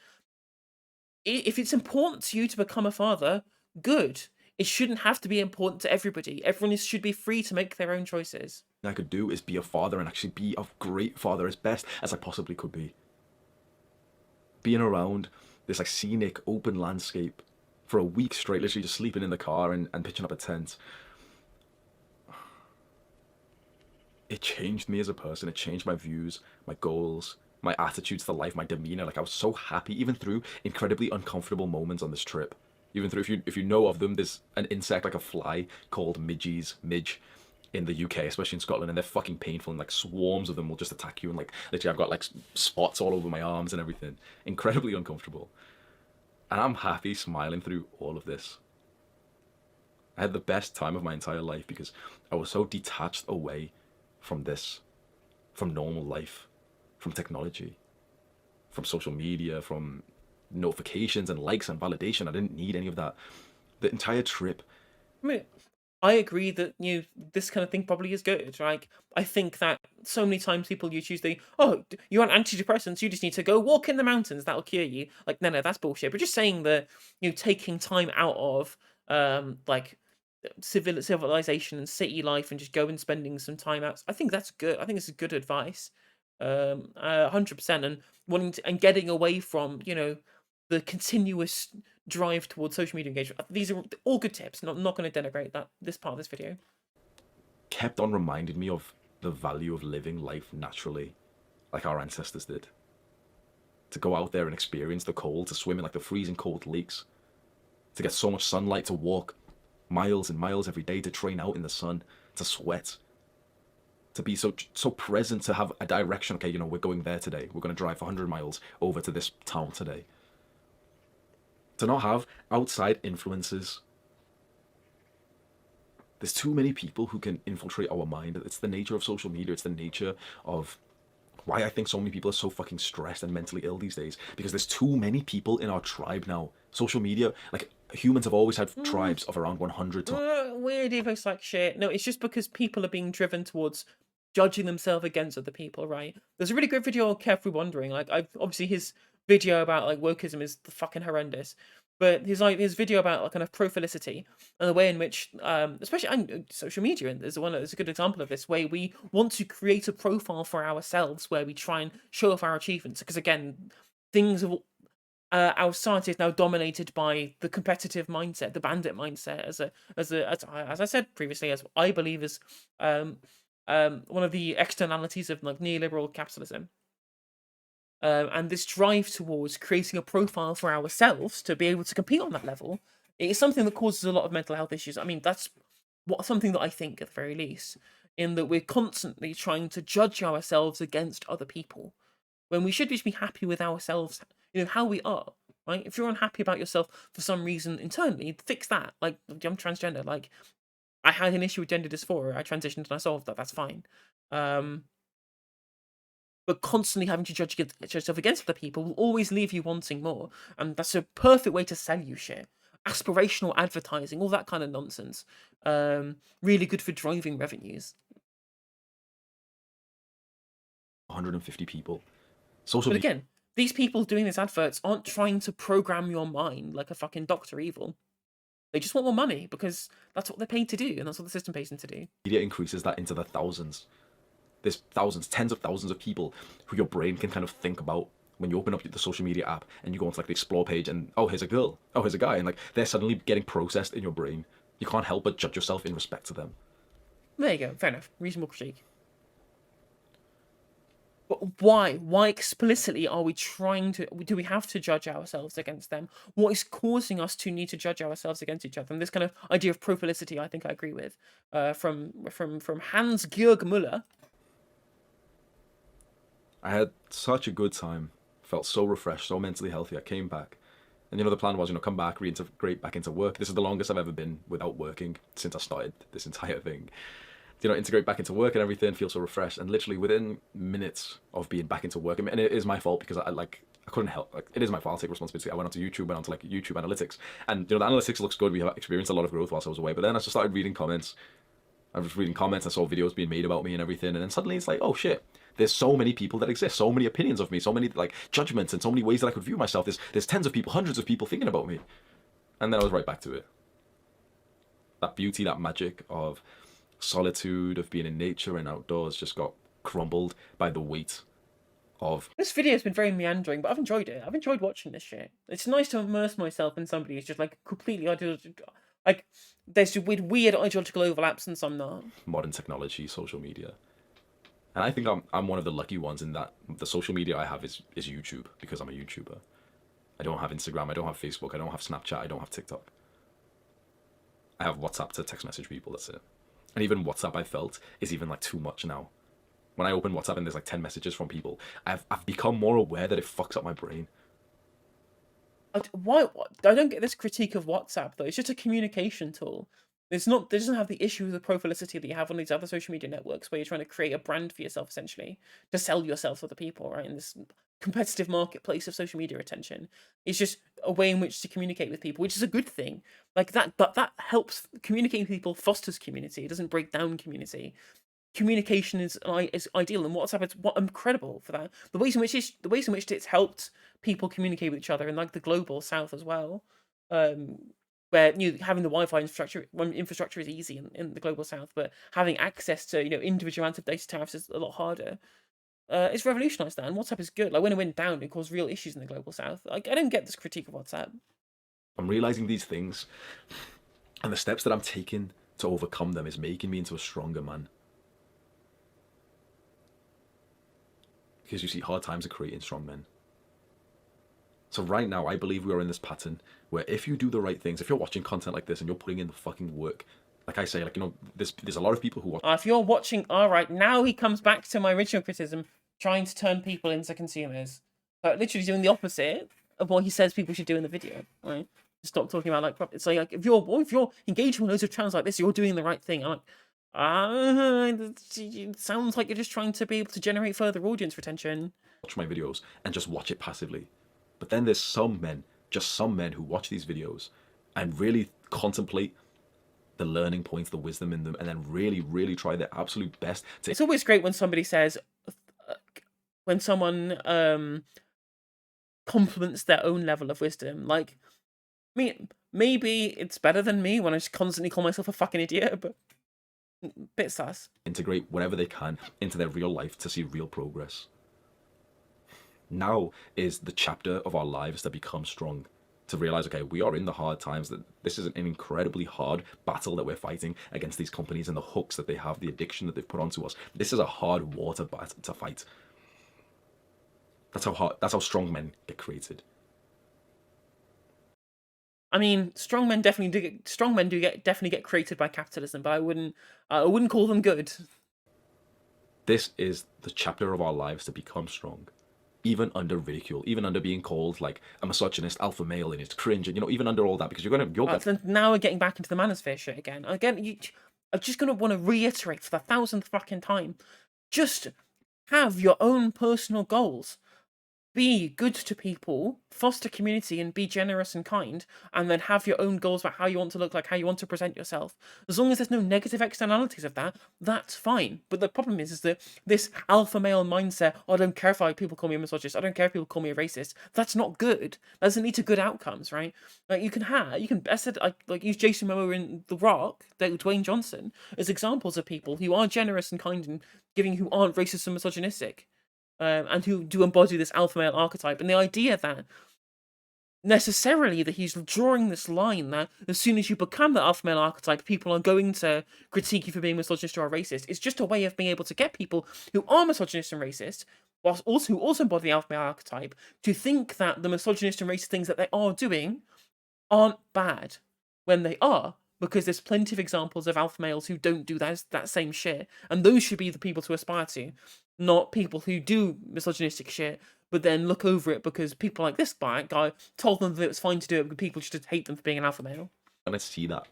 if it's important to you to become a father, good. It shouldn't have to be important to everybody. Everyone should be free to make their own choices. I could do is be a father and actually be a great father, as best as I possibly could be. Being around this like scenic open landscape for a week straight, literally just sleeping in the car and pitching up a tent, it changed me as a person. It changed my views, my goals, my attitudes to life, my demeanor. Like I was so happy, even through incredibly uncomfortable moments on this trip. Even through, if you know of them, there's an insect like a fly called midge in the UK, especially in Scotland, and they're fucking painful, and like swarms of them will just attack you, and like literally I've got like spots all over my arms and everything. Incredibly uncomfortable. And I'm happy smiling through all of this. I had the best time of my entire life because I was so detached away from this, from normal life, from technology, from social media, from notifications and likes and validation. I didn't need any of that. The entire trip. I mean, I agree that this kind of thing probably is good. Like, I think that so many times people choose you want antidepressants, you just need to go walk in the mountains, that'll cure you. Like, no, that's bullshit. But just saying that taking time out of like civilization and city life and just go and spending some time out, I think that's good. I think it's good advice. 100%, and and getting away from the continuous drive towards social media engagement. These are all good tips. Not going to denigrate this part of this video. Kept on reminding me of the value of living life naturally, like our ancestors did. To go out there and experience the cold, to swim in like the freezing cold lakes, to get so much sunlight, to walk miles and miles every day, to train out in the sun, to sweat, to be so present, to have a direction. Okay, we're going there today. We're going to drive 100 miles over to this town today. To not have outside influences. There's too many people who can infiltrate our mind. It's the nature of social media. It's the nature of why I think so many people are so fucking stressed and mentally ill these days. Because there's too many people in our tribe now. Social media, like humans have always had tribes of around 100 to... Weird Evo like shit. No, it's just because people are being driven towards judging themselves against other people, right? There's a really great video on Carefree Wandering. Like, obviously his video about like wokeism is fucking horrendous. But his video about like kind of pro-felicity and the way in which, especially social media, and there's a good example of this, where we want to create a profile for ourselves where we try and show off our achievements. Because again, things of our society is now dominated by the competitive mindset, the bandit mindset, as I said previously, as I believe is one of the externalities of like neoliberal capitalism. And this drive towards creating a profile for ourselves to be able to compete on that level is something that causes a lot of mental health issues. I mean, that's something that I think, at the very least, in that we're constantly trying to judge ourselves against other people, when we should just be happy with ourselves, how we are, right? If you're unhappy about yourself for some reason internally, fix that. Like, I'm transgender. Like, I had an issue with gender dysphoria. I transitioned and I solved that. That's fine. But constantly having to judge yourself against other people will always leave you wanting more. And that's a perfect way to sell you shit. Aspirational advertising, all that kind of nonsense. Really good for driving revenues. 150 people. But again, these people doing these adverts aren't trying to program your mind like a fucking Dr. Evil. They just want more money because that's what they're paid to do, and that's what the system pays them to do. Media increases that into the thousands. There's thousands, tens of thousands of people who your brain can kind of think about when you open up the social media app and you go into like the explore page and, oh, here's a girl, oh, here's a guy, and like they're suddenly getting processed in your brain. You can't help but judge yourself in respect to them. There you go. Fair enough. Reasonable critique. But why? Why explicitly are we trying to? Do we have to judge ourselves against them? What is causing us to need to judge ourselves against each other? And this kind of idea of prophilicity, I think I agree with, from Hans Georg Müller. I had such a good time, felt so refreshed, so mentally healthy. I came back, and the plan was, come back, reintegrate back into work. This is the longest I've ever been without working since I started this entire thing. Integrate back into work and everything, feel so refreshed, and literally within minutes of being back into work, and it is my fault because I couldn't help. It is my fault. I'll take responsibility. I went onto YouTube, went onto YouTube analytics, and the analytics looks good. We have experienced a lot of growth whilst I was away, but then I just started reading comments. I was reading comments. I saw videos being made about me and everything, and then suddenly it's like, oh shit. There's so many people that exist, so many opinions of me, so many judgments, and so many ways that I could view myself. There's tens of people, hundreds of people thinking about me, and then I was right back to it. That beauty, that magic of solitude, of being in nature and outdoors just got crumbled by the weight of... This video has been very meandering, but I've enjoyed it. I've enjoyed watching this shit. It's nice to immerse myself in somebody who's just completely ideological. There's weird ideological overlaps and some not. Modern technology, social media. And I think I'm one of the lucky ones in that the social media I have is YouTube, because I'm a YouTuber. I don't have Instagram, I don't have Facebook, I don't have Snapchat, I don't have TikTok. I have WhatsApp to text message people, that's it. And even WhatsApp, I felt, is even too much now. When I open WhatsApp and there's 10 messages from people, I've become more aware that it fucks up my brain. Why? I don't get this critique of WhatsApp though. It's just a communication tool. It doesn't have the issue of the prophilicity that you have on these other social media networks, where you're trying to create a brand for yourself, essentially, to sell yourself to the people, right? In this competitive marketplace of social media attention, it's just a way in which to communicate with people, which is a good thing. But that helps communicating with people, fosters community. It doesn't break down community. Communication is ideal, and WhatsApp is incredible for that. The ways in which it's helped people communicate with each other in the global south as well. Where having the Wi-Fi infrastructure is easy in the global south, but having access to individual amounts of data tariffs is a lot harder. It's revolutionized that, and WhatsApp is good. When it went down, it caused real issues in the global south. I don't get this critique of WhatsApp. I'm realizing these things, and the steps that I'm taking to overcome them is making me into a stronger man. Because you see, hard times are creating strong men. So right now, I believe we are in this pattern where if you do the right things, if you're watching content like this and you're putting in the fucking work, like I say, there's a lot of people who watch... If you're watching, all right, now he comes back to my original criticism, trying to turn people into consumers. Literally doing the opposite of what he says people should do in the video, right? Stop talking about it's if you're engaging with loads of channels like this, you're doing the right thing. I'm it sounds like you're just trying to be able to generate further audience retention. Watch my videos and just watch it passively. But then there's some men who watch these videos and really contemplate the learning points, the wisdom in them, and then really, really try their absolute best to... It's always great when somebody says, when someone compliments their own level of wisdom. Maybe it's better than me when I just constantly call myself a fucking idiot, but bit sus. Integrate whatever they can into their real life to see real progress. Now is the chapter of our lives to become strong, to realize, okay, we are in the hard times, that this is an incredibly hard battle that we're fighting against these companies and the hooks that they have, the addiction that they've put onto us. This is a hard war to fight. That's how strong men get created. I mean, strong men definitely get created by capitalism, but I wouldn't call them good. This is the chapter of our lives to become strong. Even under ridicule, even under being called a misogynist, alpha male, and it's cringe, and even under all that, because now we're getting back into the manosphere shit again. I'm just gonna want to reiterate for the 1,000th fucking time: just have your own personal goals. Be good to people, foster community, and be generous and kind, and then have your own goals about how you want to look like, how you want to present yourself. As long as there's no negative externalities of that, that's fine. But the problem is that this alpha male mindset, I don't care if people call me a misogynist, I don't care if people call me a racist, that's not good. That doesn't lead to good outcomes, right? I said, use Jason Momoa in The Rock, Dwayne Johnson, as examples of people who are generous and kind and giving, who aren't racist and misogynistic. And who do embody this alpha male archetype. And the idea that necessarily that he's drawing this line that as soon as you become the alpha male archetype, people are going to critique you for being misogynist or racist, is just a way of being able to get people who are misogynist and racist whilst also embody the alpha male archetype, to think that the misogynist and racist things that they are doing aren't bad when they are, because there's plenty of examples of alpha males who don't do that same shit, and those should be the people to aspire to, not people who do misogynistic shit but then look over it because people like this guy told them that it was fine to do it, but people just hate them for being an alpha male. And I see that.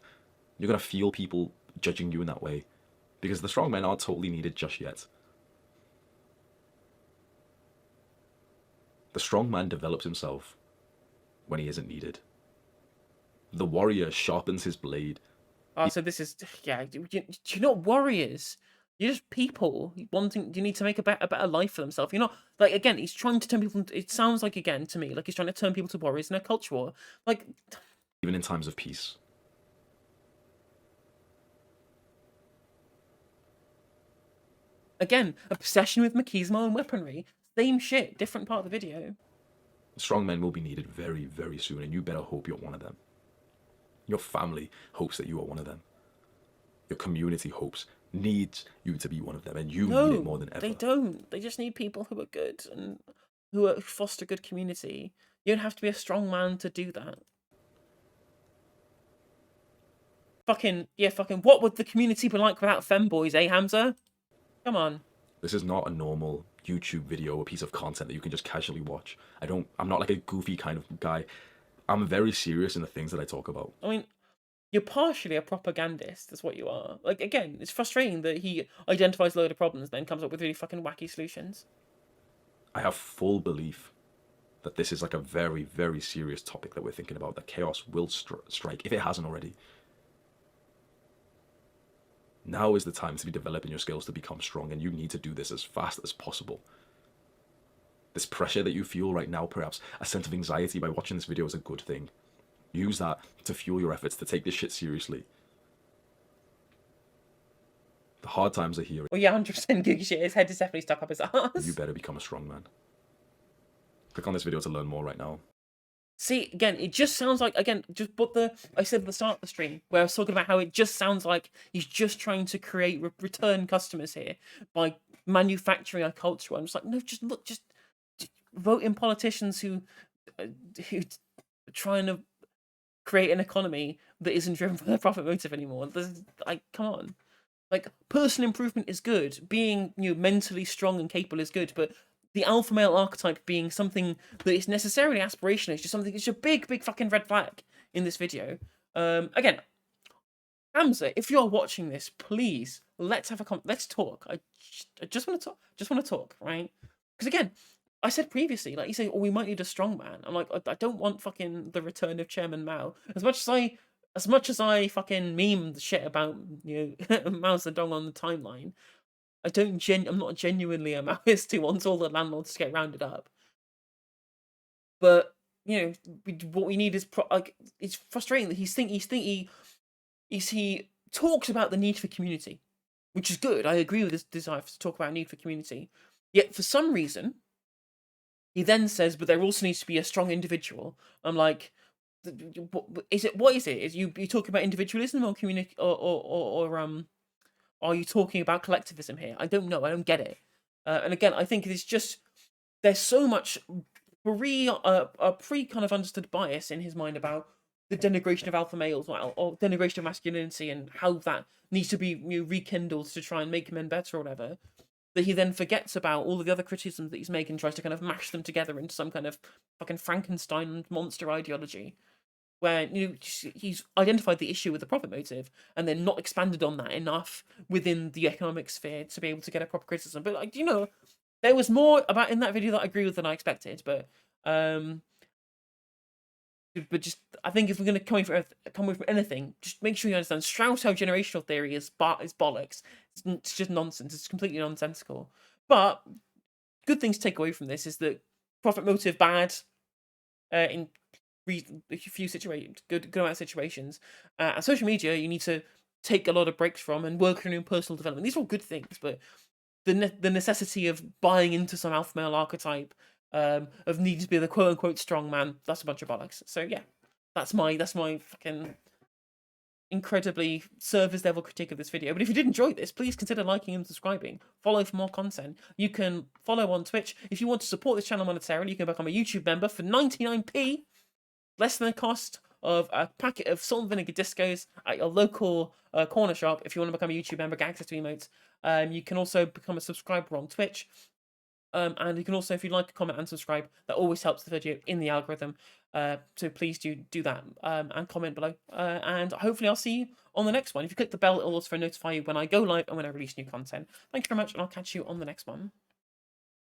You're going to feel people judging you in that way because the strong men aren't totally needed just yet. The strong man develops himself when he isn't needed. The warrior sharpens his blade. So this is, yeah, you're not warriors. You're just people wanting. You need to make a better life for themselves. You're not, like, again, he's trying to turn people. It sounds like, again, to me, like he's trying to turn people to warriors in a culture war. Like, Even in times of peace. again, obsession with machismo and weaponry. Same shit, different part of the video. Strong men will be needed very, very soon, and you better hope you're one of them. Your family hopes that you are one of them. Your community hopes, needs you to be one of them, and you need it more than ever. They don't. They just need people who are good and who foster good community. You don't have to be a strong man to do that. Fucking what would the community be like without femboys, eh, Hamza? Come on. This is not a normal YouTube video, a piece of content that you can just casually watch. I'm not like a goofy kind of guy. I'm very serious in the things that I talk about. I mean, you're partially a propagandist, that's what you are. Like, again, it's frustrating that he identifies a load of problems, then comes up with really fucking wacky solutions. I have full belief that this is like a very, very serious topic that we're thinking about, that chaos will strike, if it hasn't already. Now is the time to be developing your skills to become strong, and you need to do this as fast as possible. This pressure that you feel right now, perhaps a sense of anxiety by watching this video, is a good thing. Use that to fuel your efforts to take this shit seriously. The hard times are here. Well, yeah, 100% Googie shit. His head is definitely stuck up his ass. You better become a strong man. Click on this video to learn more right now. See, again, it just sounds like, again, just what I said at the start of the stream, where I was talking about how it just sounds like he's just trying to create return customers here by manufacturing a culture. I'm just like, no, just look, just vote in politicians who are trying to create an economy that isn't driven by the profit motive anymore. Like, come on. Like, personal improvement is good. Being, mentally strong and capable is good, but the alpha male archetype being something that is necessarily aspirational is just something. It's a big, big fucking red flag in this video. Again, Hamza, if you're watching this, please let's have let's talk. I just want to talk. Just want to talk, right? Because again, I said previously, like you say, oh, we might need a strong man. I'm like, I don't want fucking the return of Chairman Mao. As much as I fucking meme the shit about Mao Zedong on the timeline, I'm not genuinely a Maoist who wants all the landlords to get rounded up. But what we need is it's frustrating that he talks about the need for community, which is good. I agree with this desire to talk about need for community. Yet for some reason, he then says, "But there also needs to be a strong individual." I'm like, what is it? Is you talking about individualism or community or are you talking about collectivism here? I don't know. I don't get it. And again, I think it's just there's so much pre kind of understood bias in his mind about the denigration of alpha males or denigration of masculinity and how that needs to be rekindled to try and make men better or whatever, that he then forgets about all of the other criticisms that he's making and tries to kind of mash them together into some kind of fucking Frankenstein monster ideology, where he's identified the issue with the profit motive and then not expanded on that enough within the economic sphere to be able to get a proper criticism. But like, there was more about in that video that I agree with than I expected. But just I think if we're going to come away from anything, just make sure you understand Strauss-Howe generational theory is bollocks. It's just nonsense. It's completely nonsensical. But good things to take away from this is that profit motive bad in a few situations, good amount of situations. And social media, you need to take a lot of breaks from and work on your own personal development. These are all good things, but the necessity of buying into some alpha male archetype of needing to be the quote unquote strong man, that's a bunch of bollocks. So yeah, that's my fucking incredibly service level critique of this video. But if you did enjoy this, please consider liking and subscribing. Follow for more content. You can follow on Twitch. If you want to support this channel monetarily, you can become a YouTube member for 99p, less than the cost of a packet of salt and vinegar discos at your local corner shop. If you want to become a YouTube member, get access to emotes. You can also become a subscriber on Twitch. And you can also, if you like, comment and subscribe, that always helps the video in the algorithm. So please do that and comment below. And hopefully I'll see you on the next one. If you click the bell, it'll also notify you when I go live and when I release new content. Thank you very much, and I'll catch you on the next one.